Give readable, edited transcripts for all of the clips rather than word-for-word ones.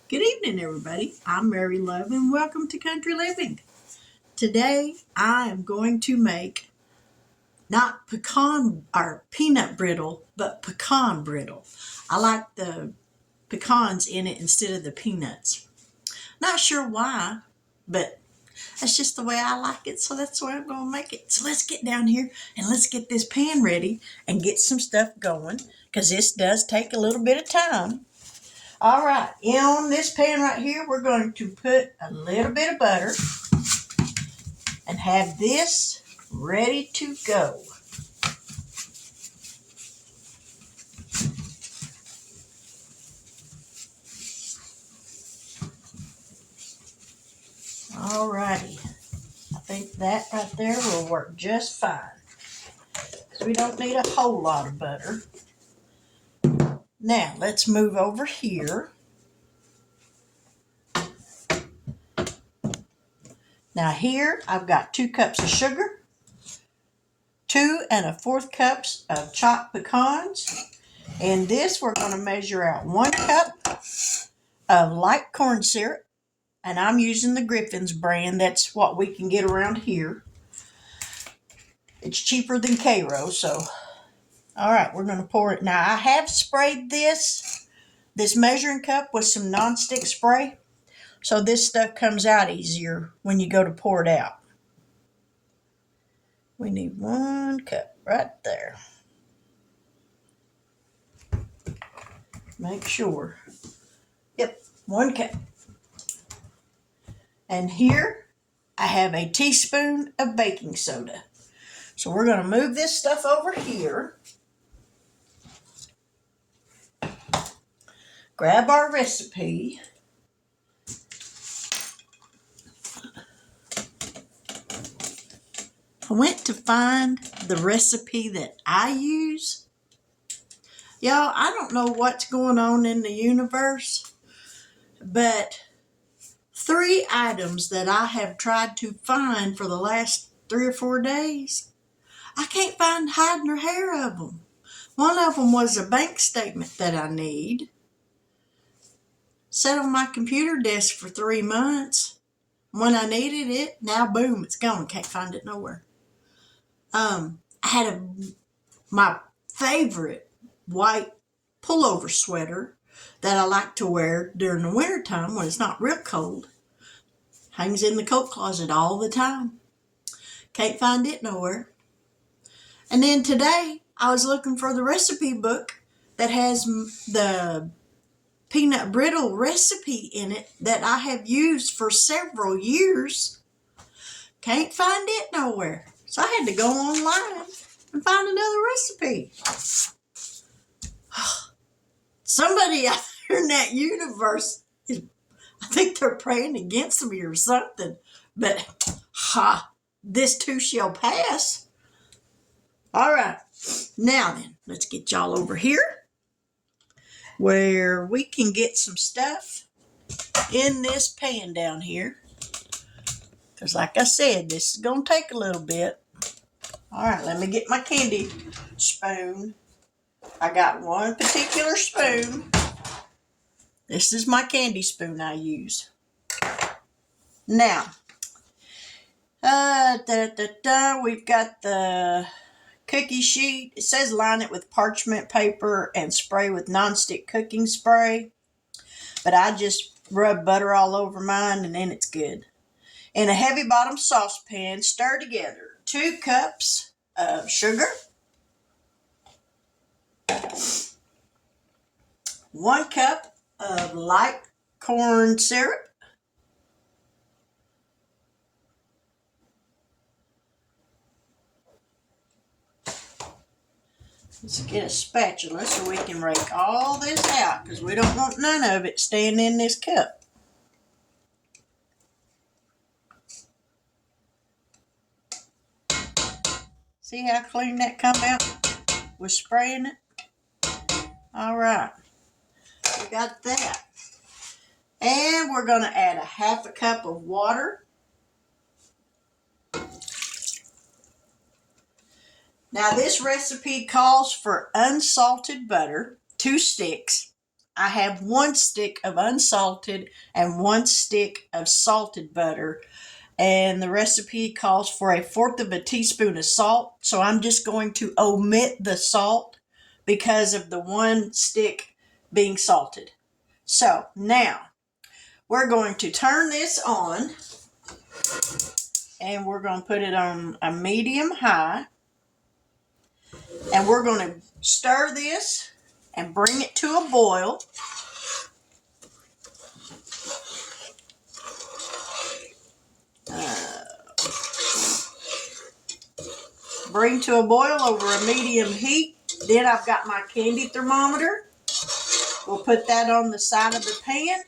Good evening, everybody. I'm Mary Love, and welcome to Country Living. Today, I am going to make not pecan or peanut brittle, but pecan brittle. I like the pecans in it instead of the peanuts. Not sure why, but that's just the way I like it, so that's the way I'm going to make it. So let's get down here and let's get this pan ready and get some stuff going, because this does take a little bit of time. All right, in this pan right here, we're going to put a little bit of butter and have this ready to go. All righty, I think that right there will work just fine. So we don't need a whole lot of butter. Now, let's move over here. Now here, I've got 2 cups of sugar, 2 1/4 cups of chopped pecans. In this, we're going to measure out 1 cup of light corn syrup, and I'm using the Griffin's brand. That's what we can get around here. It's cheaper than Cairo, so. All right, we're going to pour it. Now, I have sprayed this measuring cup with some nonstick spray, so this stuff comes out easier when you go to pour it out. We need 1 cup right there. Make sure. Yep, 1 cup. And here, I have a teaspoon of baking soda. So we're going to move this stuff over here. Grab our recipe. I went to find the recipe that I use. Y'all, I don't know what's going on in the universe, but 3 items that I have tried to find for the last 3 or 4 days, I can't find hide nor hair of them. One of them was a bank statement that I need. Sat on my computer desk for 3 months. When I needed it, now boom, it's gone. Can't find it nowhere. I had my favorite white pullover sweater that I like to wear during the wintertime when it's not real cold. Hangs in the coat closet all the time. Can't find it nowhere. And then today, I was looking for the recipe book that has the peanut brittle recipe in it that I have used for several years. Can't find it nowhere. So I had to go online and find another recipe. Somebody out there in that universe, I think they're praying against me or something. But this too shall pass. All right. Now then, let's get y'all over here where we can get some stuff in this pan down here. Because like I said, this is going to take a little bit. All right, let me get my candy spoon. I got one particular spoon. This is my candy spoon I use. Now, we've got the cookie sheet. It says line it with parchment paper and spray with nonstick cooking spray. But I just rub butter all over mine and then it's good. In a heavy bottom saucepan, stir together 2 cups of sugar, 1 cup of light corn syrup, let's get a spatula so we can rake all this out because we don't want none of it staying in this cup. See how clean that come out with spraying it? All right, we got that. And we're going to add a 1/2 cup of water. Now this recipe calls for unsalted butter, 2 sticks, I have 1 stick of unsalted and 1 stick of salted butter. And the recipe calls for 1/4 teaspoon of salt. So I'm just going to omit the salt because of the 1 stick being salted. So now we're going to turn this on and we're going to put it on a medium high. And we're going to stir this and bring it to a boil. Bring to a boil over a medium heat. Then I've got my candy thermometer. We'll put that on the side of the pan.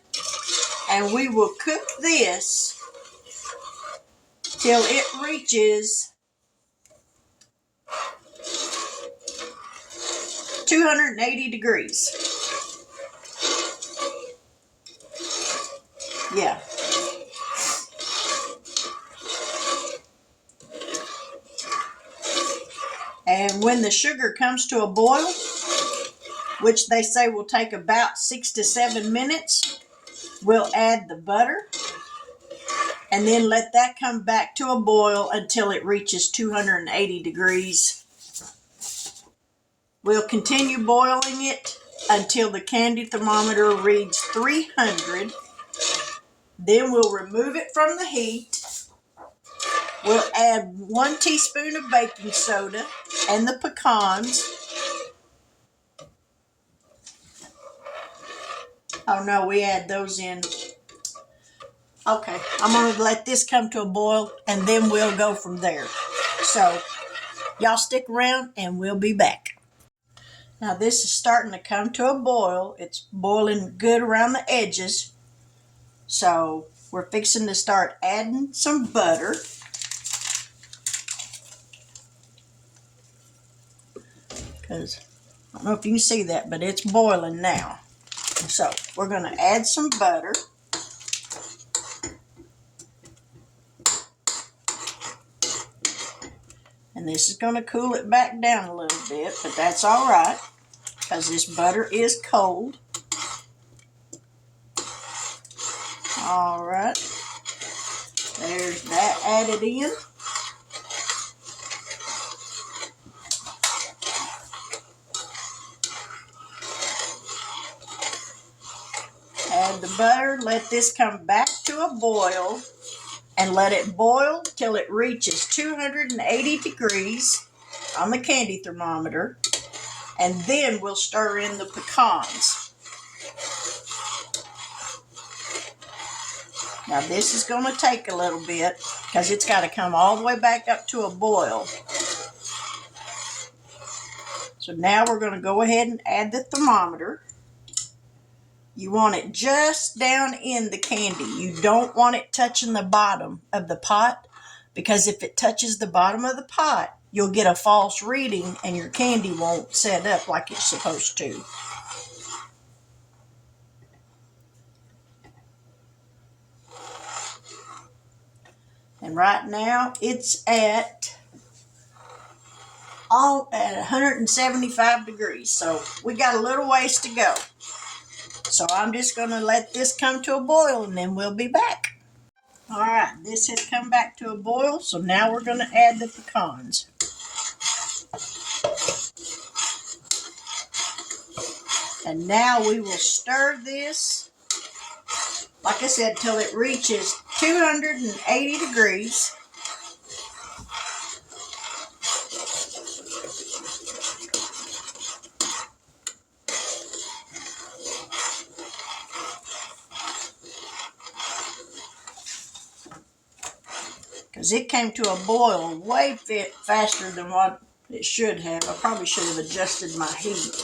And we will cook this till it reaches 280 degrees. Yeah. And when the sugar comes to a boil, which they say will take about 6 to 7 minutes, we'll add the butter and then let that come back to a boil until it reaches 280 degrees. We'll continue boiling it until the candy thermometer reads 300. Then we'll remove it from the heat. We'll add 1 teaspoon of baking soda and the pecans. Oh no, we add those in. Okay, I'm going to let this come to a boil and then we'll go from there. So, y'all stick around and we'll be back. Now this is starting to come to a boil. It's boiling good around the edges. So, we're fixing to start adding some butter. Because, I don't know if you can see that, but it's boiling now. So, we're going to add some butter. And this is going to cool it back down a little bit, but that's all right because this butter is cold. All right. There's that added in. Add the butter. Let this come back to a boil. And let it boil till it reaches 280 degrees on the candy thermometer. And then we'll stir in the pecans. Now this is going to take a little bit because it's got to come all the way back up to a boil. So now we're going to go ahead and add the thermometer. You want it just down in the candy. You don't want it touching the bottom of the pot because if it touches the bottom of the pot, you'll get a false reading and your candy won't set up like it's supposed to. And right now it's at 175 degrees. So we got a little ways to go. So I'm just going to let this come to a boil and then we'll be back. All right, this has come back to a boil, so now we're going to add the pecans. And now we will stir this, like I said, till it reaches 280 degrees. Because it came to a boil way faster than what it should have. I probably should have adjusted my heat.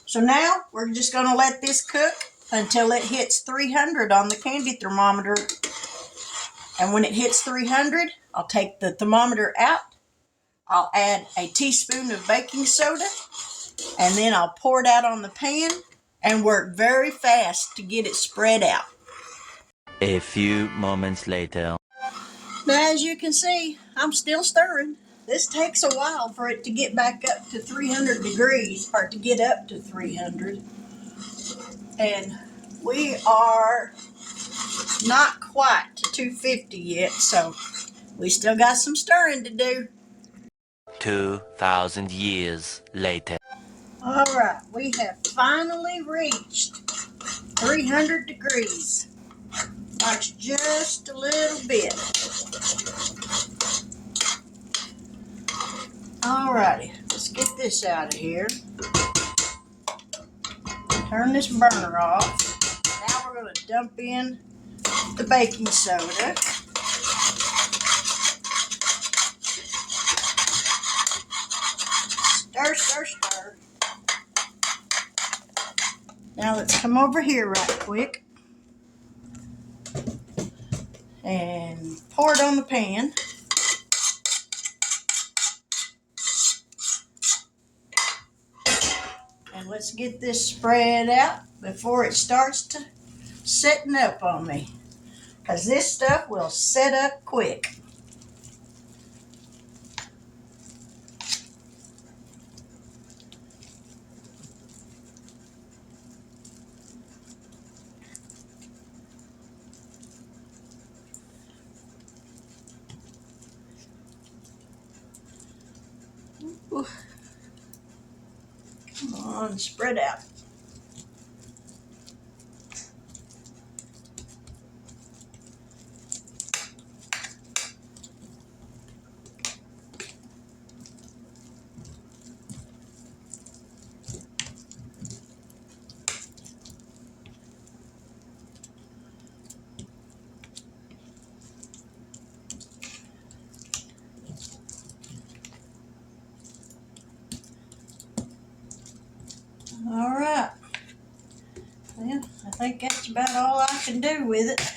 So now we're just going to let this cook until it hits 300 on the candy thermometer. And when it hits 300, I'll take the thermometer out. I'll add a teaspoon of baking soda. And then I'll pour it out on the pan and work very fast to get it spread out. A few moments later. Now, as you can see, I'm still stirring. This takes a while for it to get back up to 300 degrees, or to get up to 300. And we are not quite to 250 yet, so we still got some stirring to do. 2,000 years later. All right, we have finally reached 300 degrees. That's just a little bit. All righty, let's get this out of here. Turn this burner off. Now we're going to dump in the baking soda. Stir, stir, stir. Now let's come over here right quick and pour it on the pan. And let's get this spread out before it starts to setting up on me, because this stuff will set up quick. Ooh. Come on, spread out. All right. Well, I think that's about all I can do with it.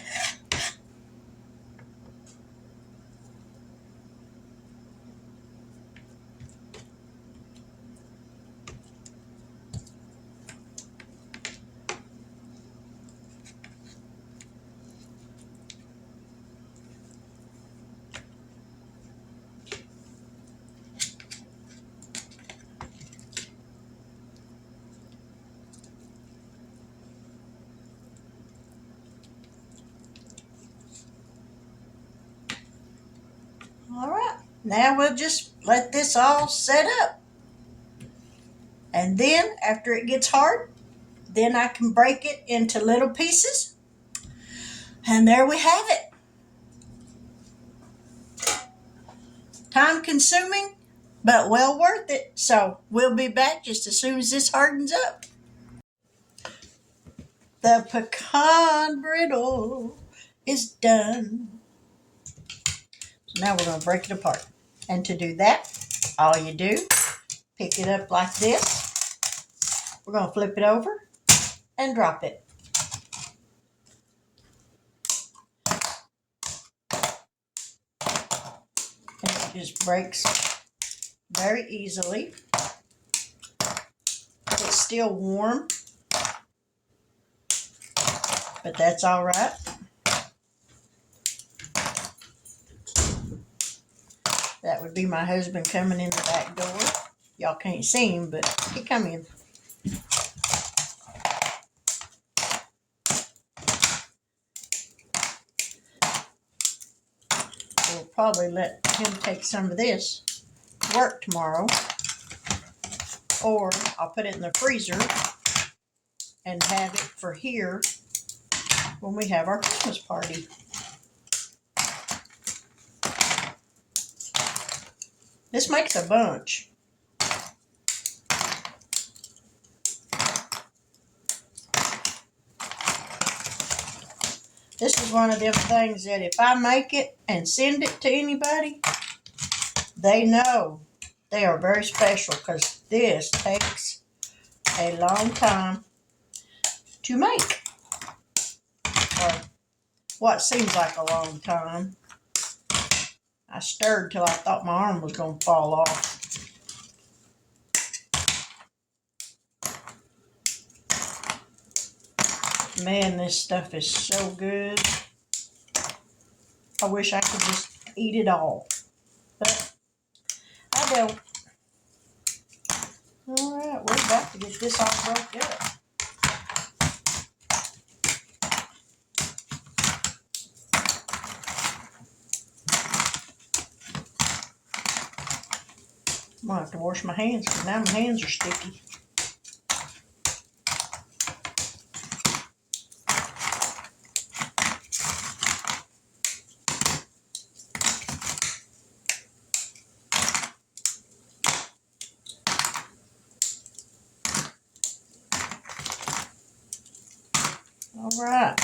All right. Now we'll just let this all set up. And then after it gets hard, then I can break it into little pieces. And there we have it. Time consuming, but well worth it. So we'll be back just as soon as this hardens up. The pecan brittle is done. So now we're going to break it apart. And to do that, all you do, pick it up like this. We're going to flip it over and drop it. And it just breaks very easily. It's still warm, but that's all right. That would be my husband coming in the back door. Y'all can't see him, but he come in. We'll probably let him take some of this to work tomorrow. Or I'll put it in the freezer and have it for here when we have our Christmas party. This makes a bunch. This is one of them things that if I make it and send it to anybody, they know they are very special, because this takes a long time to make. Or what seems like a long time. I stirred till I thought my arm was going to fall off. Man, this stuff is so good. I wish I could just eat it all, but I don't. All right, we're about to get this all broke up. gonna have to wash my hands because now my hands are sticky. All right.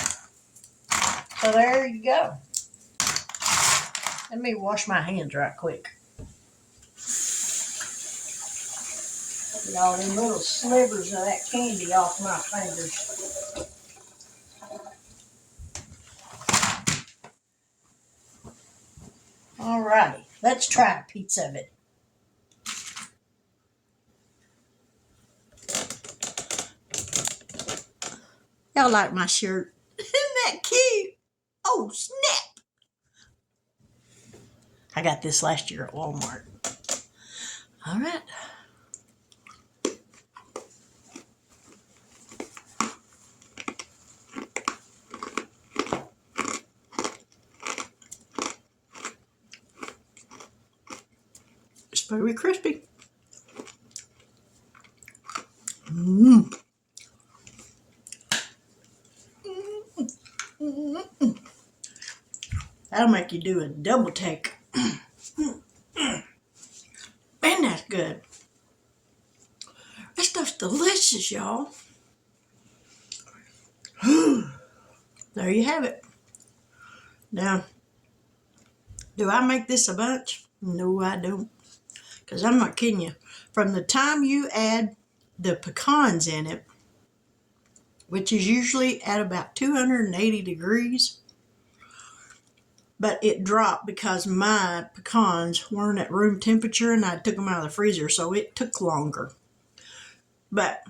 So there you go. Let me wash my hands right quick. Get all them little slivers of that candy off my fingers. All righty. Let's try a piece of it. Y'all like my shirt? Isn't that cute? Oh, snap. I got this last year at Walmart. All right. It's very crispy. Mmm. That'll make you do a double take. Man, that's good. This stuff's delicious, y'all. There you have it. Now, do I make this a bunch? No, I don't. Because I'm not kidding you. From the time you add the pecans in it, which is usually at about 280 degrees, but it dropped because my pecans weren't at room temperature and I took them out of the freezer, so it took longer. But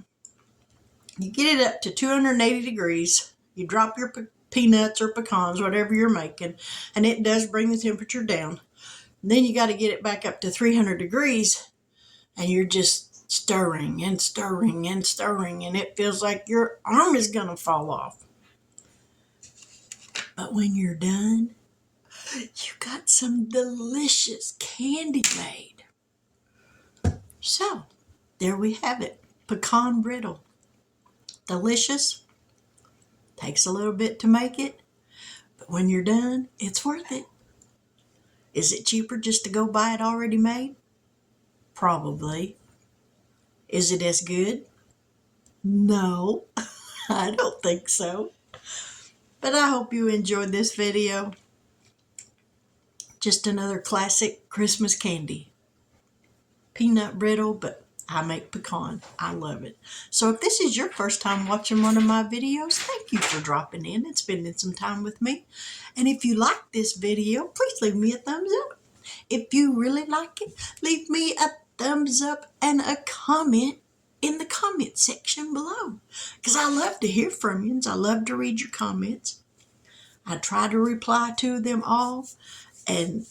you get it up to 280 degrees, you drop your peanuts or pecans, whatever you're making, and it does bring the temperature down. And then you got to get it back up to 300 degrees, and you're just stirring and stirring and stirring, and it feels like your arm is going to fall off. But when you're done, you got some delicious candy made. So, there we have it. Pecan Brittle. Delicious. Takes a little bit to make it, but when you're done, it's worth it. Is it cheaper just to go buy it already made? Probably. Is it as good? No, I don't think so. But I hope you enjoyed this video. Just another classic Christmas candy. Peanut brittle, but I make pecan. I love it. So if this is your first time watching one of my videos, thank you for dropping in and spending some time with me. And if you like this video, please leave me a thumbs up. If you really like it, leave me a thumbs up and a comment in the comment section below. Because I love to hear from you. I love to read your comments. I try to reply to them all. And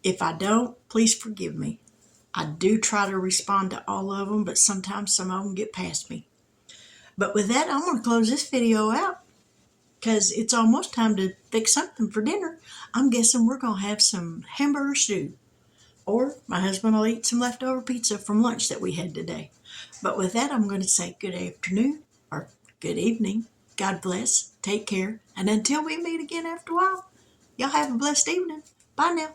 if I don't, please forgive me. I do try to respond to all of them, but sometimes some of them get past me. But with that, I'm going to close this video out because it's almost time to fix something for dinner. I'm guessing we're going to have some hamburger stew. Or my husband will eat some leftover pizza from lunch that we had today. But with that, I'm going to say good afternoon or good evening. God bless. Take care. And until we meet again after a while, y'all have a blessed evening. Bye now.